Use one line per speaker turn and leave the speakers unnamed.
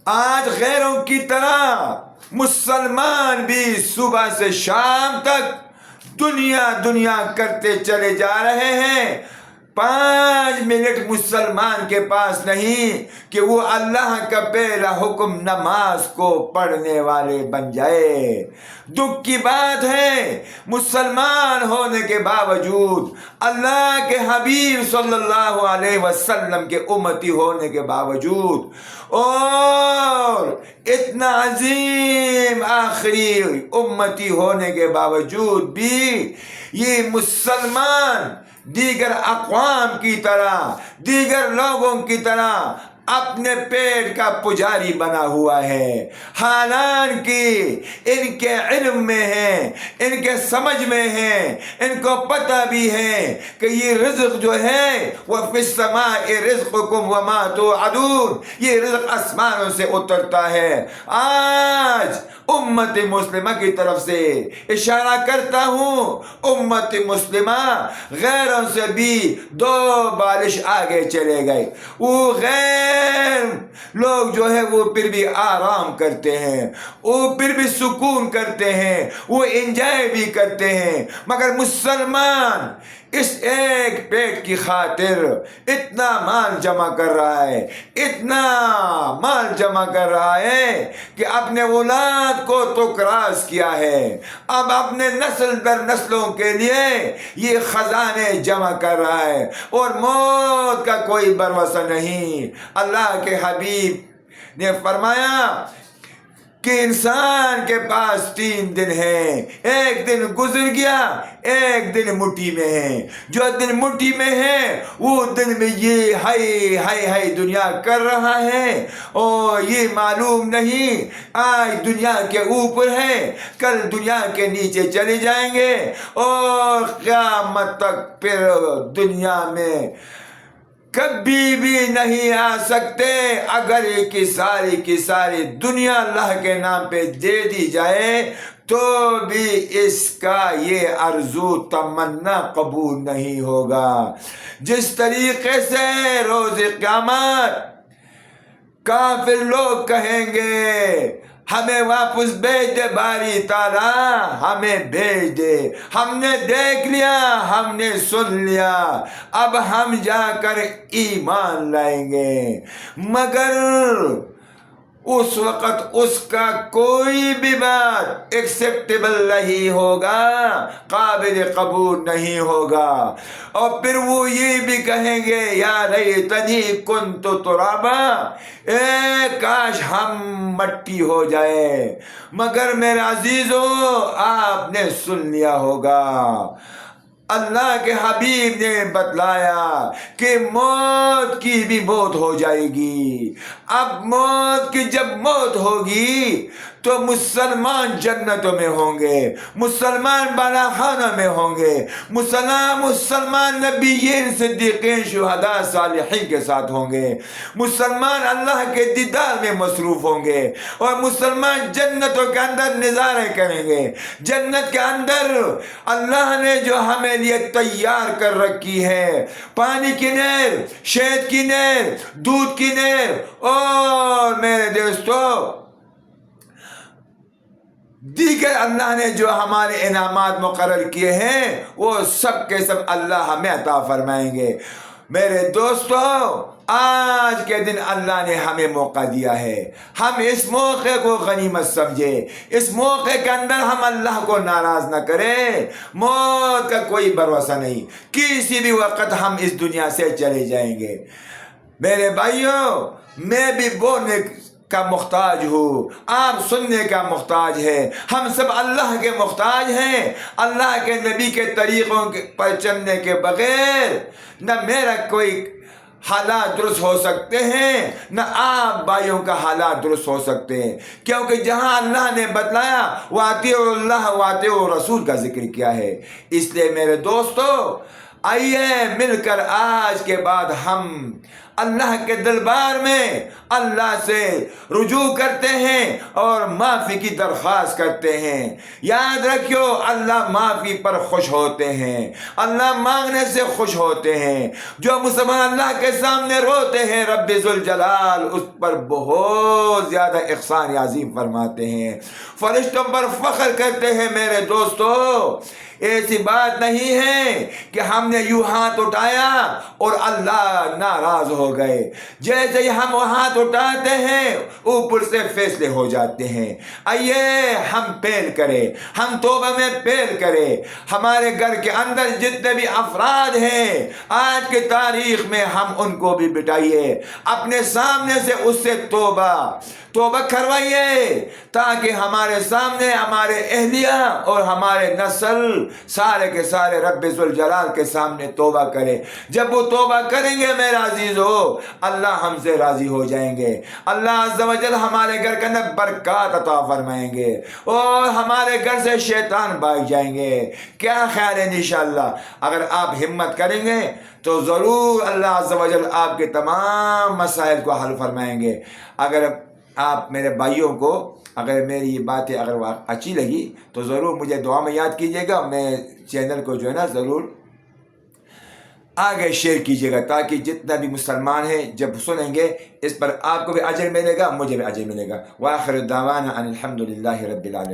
آج غیروں کی طرح مسلمان بھی صبح سے شام تک دنیا کرتے چلے جا رہے ہیں. 5 منٹ مسلمان کے پاس نہیں کہ وہ اللہ کا پہلا حکم نماز کو پڑھنے والے بن جائے. دکھ کی بات ہے مسلمان ہونے کے باوجود، اللہ کے حبیب صلی اللہ علیہ وسلم کے امتی ہونے کے باوجود، اور اتنا عظیم آخری امتی ہونے کے باوجود بھی یہ مسلمان دیگر اقوام کی طرح، دیگر لوگوں کی طرح اپنے پیٹ کا پجاری بنا ہوا ہے. حالانکہ ان کے علم میں ہے، ان کے سمجھ میں ہے، ان کو پتہ بھی ہے کہ یہ رزق جو ہے وہ فی السماء رزقکم وما توعدون، یہ رزق آسمانوں سے اترتا ہے. آج امت مسلمہ کی طرف سے اشارہ کرتا ہوں، امت مسلمہ غیروں سے بھی 2 بالش آگے چلے گئے. وہ غیر لوگ جو ہے وہ پھر بھی آرام کرتے ہیں، وہ پھر بھی سکون کرتے ہیں، وہ انجوائے بھی کرتے ہیں، مگر مسلمان اس ایک پیٹ کی خاطر اتنا مال جمع کر رہا ہے، اتنا مال جمع کر رہا ہے کہ اپنے اولاد کو تو کراس کیا ہے، اب اپنے نسل در نسلوں کے لیے یہ خزانے جمع کر رہا ہے، اور موت کا کوئی بھروسہ نہیں. اللہ کے حبیب نے فرمایا کہ انسان کے پاس 3 دن ہیں، ایک دن گزر گیا، ایک دن مٹھی میں ہے. جو دن مٹھی میں ہے وہ دن میں یہ ہائی ہائی ہائی دنیا کر رہا ہے، اور یہ معلوم نہیں آج دنیا کے اوپر ہے، کل دنیا کے نیچے چلے جائیں گے، اور قیامت تک پھر دنیا میں کبھی بھی نہیں آ سکتے. اگر کی ساری دنیا اللہ کے نام پہ دے دی جائے تو بھی اس کا یہ آرزو تمنا قبول نہیں ہوگا. جس طریقے سے روز قیامت کافر لوگ کہیں گے ہمیں واپس بھیج دے باری تعالیٰ، ہمیں بھیج دے، ہم نے دیکھ لیا، ہم نے سن لیا، اب ہم جا کر ایمان لائیں گے. مگر اس وقت اس کا کوئی بھی بات ایکسیپٹیبل نہیں ہوگا، قابل قبول نہیں ہوگا. اور پھر وہ یہ بھی کہیں گے یا لیتنی کنت ترابا، اے کاش ہم مٹی ہو جائے. مگر میرے عزیزو آپ نے سن لیا ہوگا، اللہ کے حبیب نے بتلایا کہ موت کی بھی موت ہو جائے گی. اب موت کی جب موت ہوگی تو مسلمان جنتوں میں ہوں گے، مسلمان بالا خانہ میں ہوں گے، مسلمان نبیین صدیقین شہداء صالحین کے ساتھ ہوں گے، مسلمان اللہ کے دیدار میں مصروف ہوں گے، اور مسلمان جنتوں کے اندر نظارے کریں گے. جنت کے اندر اللہ نے جو ہمیں لیے تیار کر رکھی ہے، پانی کی نہر، شہد کی نہر، دودھ کی نہر، اور میرے دوستو دیگر اللہ نے جو ہمارے انعامات مقرر کیے ہیں وہ سب کے سب اللہ ہمیں عطا فرمائیں گے. میرے دوستو آج کے دن اللہ نے ہمیں موقع دیا ہے، ہم اس موقع کو غنیمت سمجھے، اس موقع کے اندر ہم اللہ کو ناراض نہ کریں. موت کا کوئی بھروسہ نہیں، کسی بھی وقت ہم اس دنیا سے چلے جائیں گے. میرے بھائیوں میں بھی بولنے کا محتاج ہوں، آپ سننے کا محتاج ہے، ہم سب اللہ کے محتاج ہیں. اللہ کے نبی کے طریقوں پر چلنے کے بغیر نہ میرا کوئی حالات درست ہو سکتے ہیں، نہ آپ بھائیوں کا حالات درست ہو سکتے ہیں، کیونکہ جہاں اللہ نے بتلایا وَأَطِیعُوا اللَّهَ وَأَطِیعُوا الرَّسُولَ کا ذکر کیا ہے. اس لیے میرے دوستو آئیے مل کر آج کے بعد ہم اللہ کے دربار میں اللہ سے رجوع کرتے ہیں اور معافی کی درخواست کرتے ہیں۔ یاد رکھو اللہ معافی پر خوش ہوتے ہیں، اللہ مانگنے سے خوش ہوتے ہیں۔ جو مسلمان اللہ کے سامنے روتے ہیں رب ذوالجلال اس پر بہت زیادہ احسان عظیم فرماتے ہیں، فرشتوں پر فخر کرتے ہیں۔ میرے دوستو ایسی بات نہیں ہے کہ ہم نے یوں ہاتھ اٹھایا اور اللہ ناراض ہو گئے۔ جیسے ہی ہم ہاتھ اٹھاتے ہیں اوپر سے فیصلے ہو جاتے ہیں۔ آئیے ہم پہل کریں، ہم توبہ میں پہل کریں۔ ہمارے گھر کے اندر جتنے بھی افراد ہیں آج کی تاریخ میں ہم ان کو بھی بٹھائیے، اپنے سامنے سے اس سے توبہ کروائیے، تاکہ ہمارے سامنے ہمارے اہلیہ اور ہمارے نسل سارے کے سارے رب ذوالجلال کے سامنے توبہ کرے۔ جب وہ توبہ کریں گے میرے عزیزو اللہ ہم سے راضی ہو جائیں گے، اللہ عز و جل ہمارے گھر کے اندر برکات عطا فرمائیں گے اور ہمارے گھر سے شیطان بھاگ جائیں گے۔ کیا خیال ہے؟ انشاءاللہ اگر آپ ہمت کریں گے تو ضرور اللہ عز و جل آپ کے تمام مسائل کو حل فرمائیں گے۔ اگر آپ میرے بھائیوں کو اگر میری یہ باتیں اگر اچھی لگی تو ضرور مجھے دعا میں یاد کیجیے گا، میں چینل کو جو ہے نا ضرور آگے شیئر کیجیے گا، تاکہ جتنا بھی مسلمان ہیں جب سنیں گے اس پر آپ کو بھی اجر ملے گا، مجھے بھی اجر ملے گا۔ وآخر دعوانا ان الحمد للہ رب العالمین۔